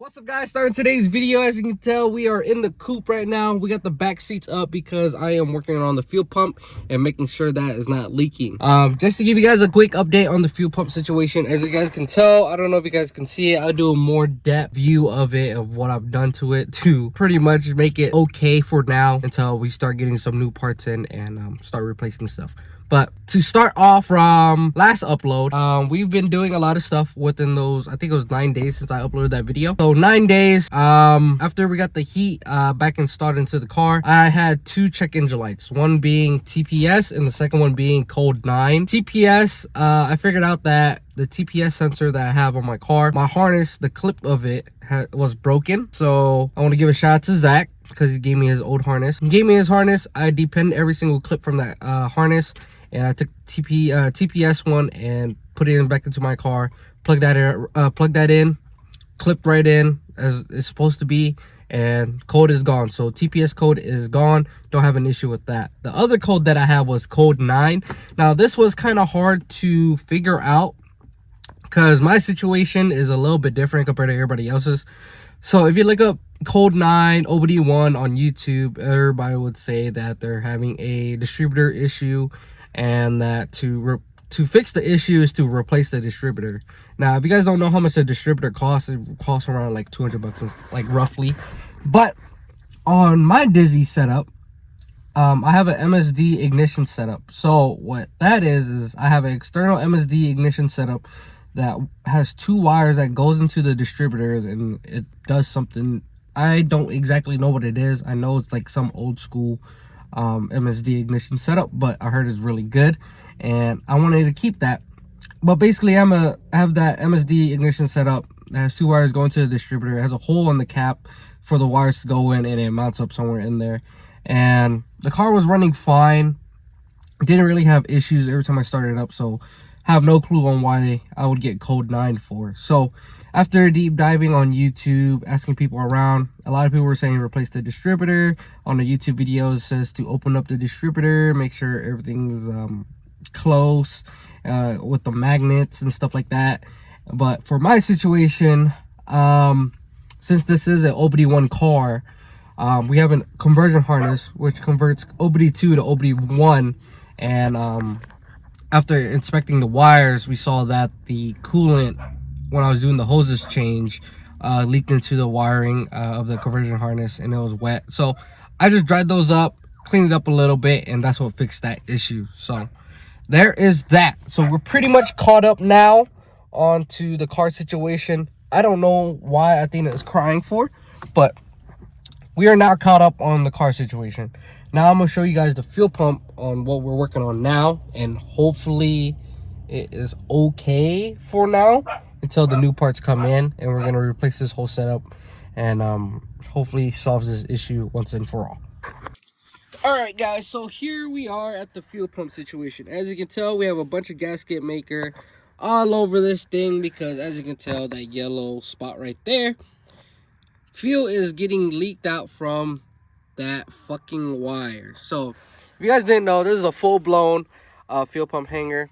What's up, guys? Starting today's video. As you can tell, we are in the coupe right now. We got the back seats up because I am working on the fuel pump and making sure that is not leaking. Just to give you guys a quick update on the fuel pump situation. As you guys can tell, I don't know if you guys can see it, I'll do a more depth view of it, of what I've done to it to pretty much make it okay for now until we start getting some new parts in and start replacing stuff. But to start off from last upload, we've been doing a lot of stuff within those, I think it was 9 days since I uploaded that video. So 9 days, after we got the heat back installed into the car, I had two check engine lights, one being TPS and the second one being code 9. TPS, I figured out that the TPS sensor that I have on my car, my harness, the clip of it was broken. So I want to give a shout out to Zach, because he gave me his old harness. He gave me his harness. I depended every single clip from that harness, and I took TPS one and put it back into my car. Plugged that in, clipped right in as it's supposed to be, and code is gone. So TPS code is gone. Don't have an issue with that. The other code that I had was code 9. Now this was kind of hard to figure out because my situation is a little bit different compared to everybody else's. So if you look up code 9 OBD1 on YouTube, everybody would say that they're having a distributor issue, and that to fix the issue is to replace the distributor. Now, if you guys don't know how much a distributor costs, it costs around like 200 bucks, like roughly. But on my Dizzy setup, I have an MSD ignition setup. So what that is I have an external MSD ignition setup that has two wires that goes into the distributor, and it does something. I don't exactly know what it is. I know it's like some old school MSD ignition setup, but I heard it's really good and I wanted to keep that. But basically I have that MSD ignition setup that has two wires going to the distributor. It has a hole in the cap for the wires to go in, and it mounts up somewhere in there. And the car was running fine, didn't really have issues every time I started it up, so have no clue on why I would get code 9 for. So after deep diving on YouTube, asking people around, a lot of people were saying replace the distributor. On the YouTube videos, it says to open up the distributor, make sure everything's close with the magnets and stuff like that. But for my situation, since this is an OBD1 car, we have a conversion harness which converts OBD2 to OBD1, and after inspecting the wires, we saw that the coolant, when I was doing the hoses change, leaked into the wiring of the conversion harness, and it was wet. So I just dried those up, cleaned it up a little bit, and that's what fixed that issue. So there is that. So we're pretty much caught up now onto the car situation. I don't know why Athena is crying for, but we are now caught up on the car situation. Now I'm going to show you guys the fuel pump on what we're working on now, and hopefully it is okay for now until the new parts come in, and we're going to replace this whole setup and hopefully solves this issue once and for all. Alright guys, so here we are at the fuel pump situation. As you can tell, we have a bunch of gasket maker all over this thing because, as you can tell, that yellow spot right there, fuel is getting leaked out from that fucking wire. So if you guys didn't know, this is a full-blown fuel pump hanger.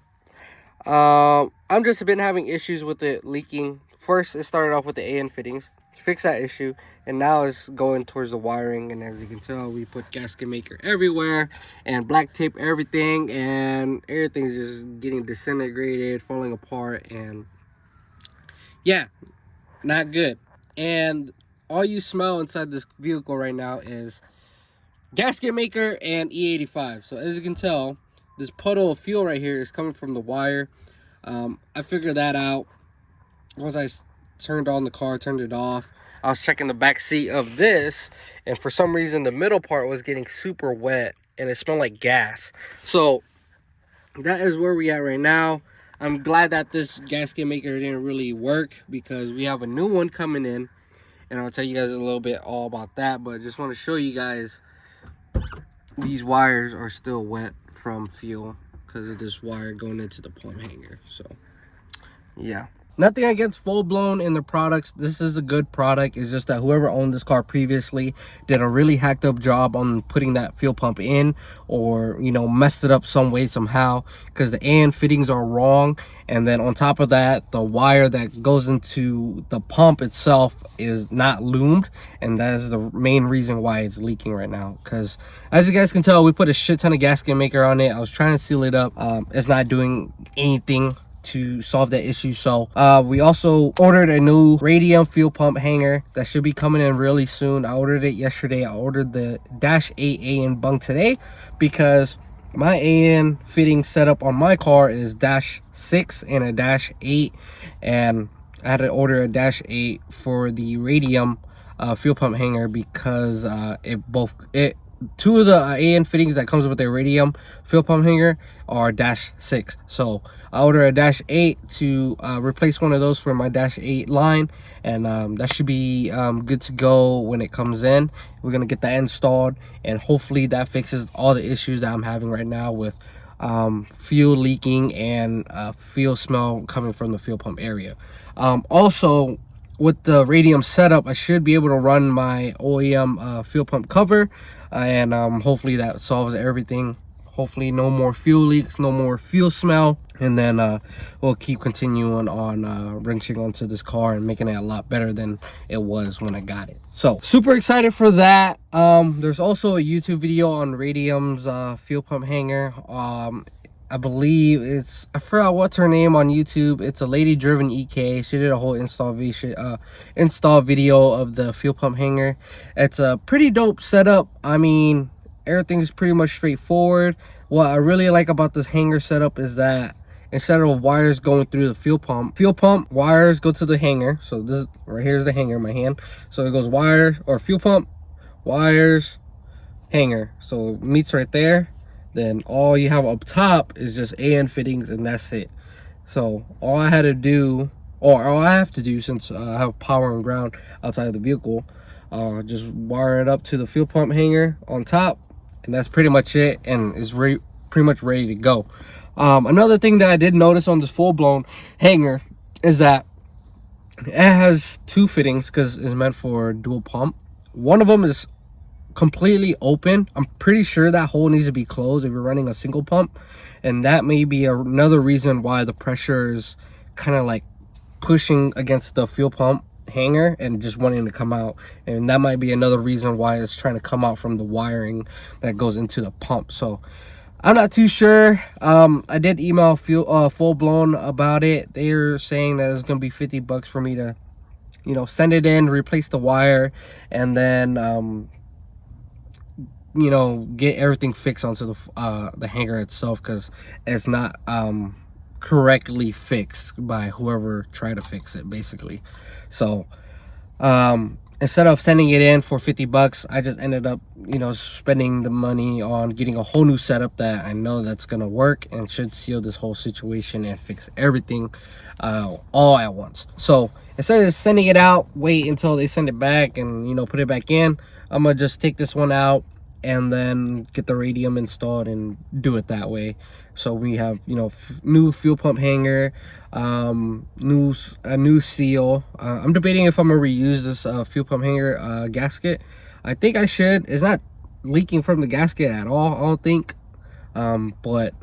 I'm just been having issues with it leaking. First, it started off with the AN fittings, fix that issue, and now it's going towards the wiring. And as you can tell, we put gasket maker everywhere and black tape everything, and everything's just getting disintegrated, falling apart, and yeah, not good. And all you smell inside this vehicle right now is gasket maker and E85. So as you can tell, this puddle of fuel right here is coming from the wire. I figured that out once I turned on the car, turned it off. I was checking the back seat of this, and for some reason the middle part was getting super wet and it smelled like gas. So that is where we at right now. I'm glad that this gasket maker didn't really work, because we have a new one coming in, and I'll tell you guys a little bit all about that. But I just want to show you guys, these wires are still wet from fuel because of this wire going into the pump hanger. So yeah. nothing against Full Blown in the products. This is a good product. It's just that whoever owned this car previously did a really hacked up job on putting that fuel pump in, or messed it up some way somehow, because the AN fittings are wrong. And then on top of that, the wire that goes into the pump itself is not loomed, and that is the main reason why it's leaking right now. Because as you guys can tell, we put a shit ton of gasket maker on it. I was trying to seal it up. It's not doing anything to solve that issue. So we also ordered a new radium fuel pump hanger that should be coming in really soon. I ordered it yesterday. I ordered the -8 AN bung today because my AN fitting setup on my car is -6 and a -8, and I had to order a -8 for the radium fuel pump hanger because two of the AN fittings that comes with the radium fuel pump hanger are -6. So I ordered a -8 to replace one of those for my -8 line, and that should be good to go when it comes in. We're gonna get that installed, and hopefully that fixes all the issues that I'm having right now with fuel leaking and fuel smell coming from the fuel pump area. Also, with the radium setup, I should be able to run my OEM fuel pump cover, and hopefully that solves everything. Hopefully no more fuel leaks, no more fuel smell, and then we'll keep continuing on wrenching onto this car and making it a lot better than it was when I got it. So super excited for that. There's also a YouTube video on radium's fuel pump hanger. I believe I forgot what's her name on YouTube. It's a lady driven EK. She did a whole install video of the fuel pump hanger. It's a pretty dope setup. I mean, everything's pretty much straightforward. What I really like about this hanger setup is that instead of wires going through the fuel pump wires go to the hanger. So this right here is the hanger in my hand. So it goes wire or fuel pump, wires, hanger. So it meets right there. Then all you have up top is just AN fittings, and that's it. So all I had to do, or all I have to do, since I have power and ground outside of the vehicle, just wire it up to the fuel pump hanger on top, and that's pretty much it, and it's pretty much ready to go. Another thing that I did notice on this Full Blown hanger is that it has two fittings because it's meant for dual pump. One of them is completely open. I'm pretty sure that hole needs to be closed if you're running a single pump, and that may be another reason why the pressure is kind of like pushing against the fuel pump hanger and just wanting to come out, and that might be another reason why it's trying to come out from the wiring that goes into the pump. So I'm not too sure. I did email Full Blown about it. They're saying that it's gonna be $50 for me to send it in, replace the wire, and then get everything fixed onto the hanger itself, because it's not correctly fixed by whoever tried to fix it, basically. So instead of sending it in for $50, I just ended up spending the money on getting a whole new setup that I know that's gonna work and should seal this whole situation and fix everything all at once. So instead of sending it out, wait until they send it back and put it back in, I'm gonna just take this one out and then get the radium installed and do it that way. So we have new fuel pump hanger, a new seal. I'm debating if I'm gonna reuse this fuel pump hanger gasket. I think I should. It's not leaking from the gasket at all, I don't think, but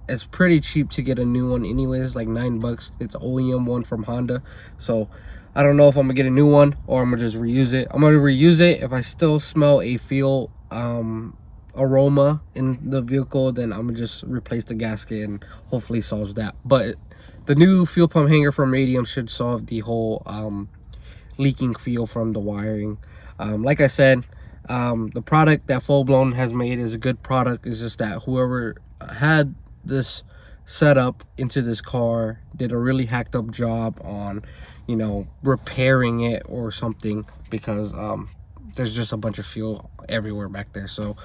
it's pretty cheap to get a new one anyways, like $9. It's an OEM one from Honda. So I don't know if I'm gonna get a new one or I'm gonna just reuse it. I'm gonna reuse it. If I still smell a fuel aroma in the vehicle, then I'm gonna just replace the gasket and hopefully solves that. But the new fuel pump hanger from Radium should solve the whole leaking feel from the wiring. Like I said, the product that Full Blown has made is a good product. It's just that whoever had this setup into this car did a really hacked up job on repairing it or something, because there's just a bunch of fuel everywhere back there. So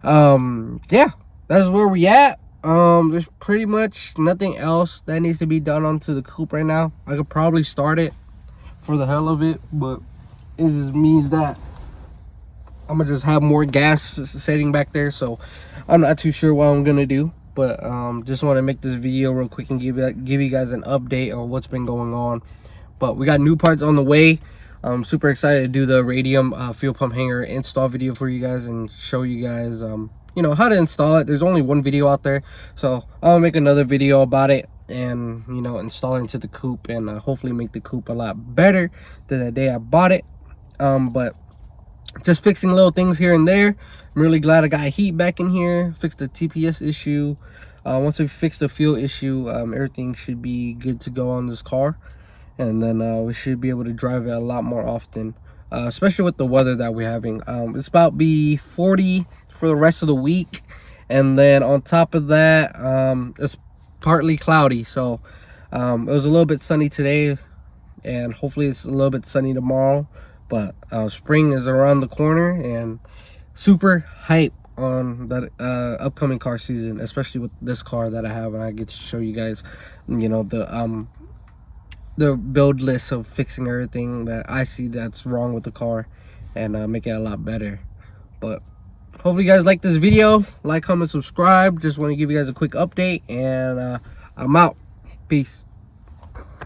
yeah, that's where we at. There's pretty much nothing else that needs to be done onto the coupe right now. I could probably start it for the hell of it, but it just means that I'm gonna just have more gas sitting back there. So I'm not too sure what I'm gonna do. but just want to make this video real quick and give you guys an update on what's been going on. But we got new parts on the way. I'm super excited to do the radium fuel pump hanger install video for you guys and show you guys you know, how to install it. There's only one video out there, so I'll make another video about it and, you know, install it into the coupe and hopefully make the coupe a lot better than the day I bought it. But just fixing little things here and there. I'm really glad I got heat back in here, fixed the TPS issue. Once we fix the fuel issue, everything should be good to go on this car, and then we should be able to drive it a lot more often, especially with the weather that we're having. It's about be 40 for the rest of the week, and then on top of that, it's partly cloudy, so it was a little bit sunny today, and hopefully it's a little bit sunny tomorrow. But spring is around the corner, and super hype on that upcoming car season, especially with this car that I have, and I get to show you guys, you know, the build list of fixing everything that I see that's wrong with the car, and make it a lot better. But hopefully you guys like this video. Like, comment, subscribe. Just want to give you guys a quick update, and I'm out. Peace.